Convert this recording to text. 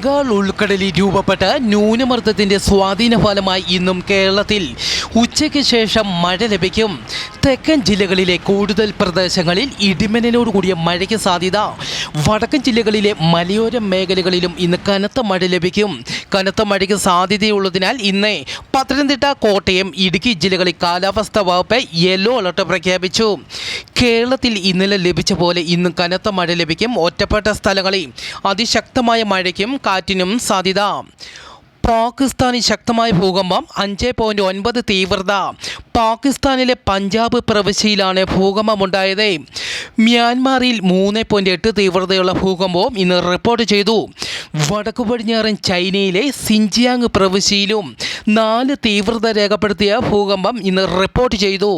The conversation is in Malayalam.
ബംഗാൾ ഉൾക്കടലിൽ രൂപപ്പെട്ട ന്യൂനമർദ്ദത്തിന്റെ സ്വാധീന ഫലമായി ഇന്നും കേരളത്തിൽ ഉച്ചയ്ക്ക് ശേഷം മഴ ലഭിക്കും. തെക്കൻ ജില്ലകളിലെ കൂടുതൽ പ്രദേശങ്ങളിൽ ഇടിമിന്നലോട് കൂടിയ മഴയ്ക്ക് സാധ്യത. വടക്കൻ ജില്ലകളിലെ മലയോര മേഖലകളിലും ഇന്ന് കനത്ത മഴ ലഭിക്കും. കനത്ത മഴയ്ക്ക് സാധ്യതയുള്ളതിനാൽ ഇന്ന് പത്തനംതിട്ട, കോട്ടയം, ഇടുക്കി ജില്ലകളിൽ കാലാവസ്ഥാ വകുപ്പ് യെല്ലോ അലർട്ട് പ്രഖ്യാപിച്ചു. കേരളത്തിൽ ഇന്നലെ ലഭിച്ച പോലെ ഇന്നും കനത്ത മഴ ലഭിക്കും. ഒറ്റപ്പെട്ട സ്ഥലങ്ങളിൽ അതിശക്തമായ മഴയ്ക്കും കാറ്റിനും സാധ്യത. പാകിസ്ഥാനിൽ ശക്തമായ ഭൂകമ്പം 5.9 തീവ്രത. പാകിസ്ഥാനിലെ പഞ്ചാബ് പ്രവിശ്യയിലാണ് ഭൂകമ്പമുണ്ടായത്. മ്യാൻമാറിൽ 3.8 തീവ്രതയുള്ള ഭൂകമ്പവും ഇന്ന് റിപ്പോർട്ട് ചെയ്തു. വടക്കു പടിഞ്ഞാറൻ ചൈനയിലെ സിൻജിയാങ് പ്രവിശ്യയിലും 4 തീവ്രത രേഖപ്പെടുത്തിയ ഭൂകമ്പം ഇന്ന് റിപ്പോർട്ട് ചെയ്തു.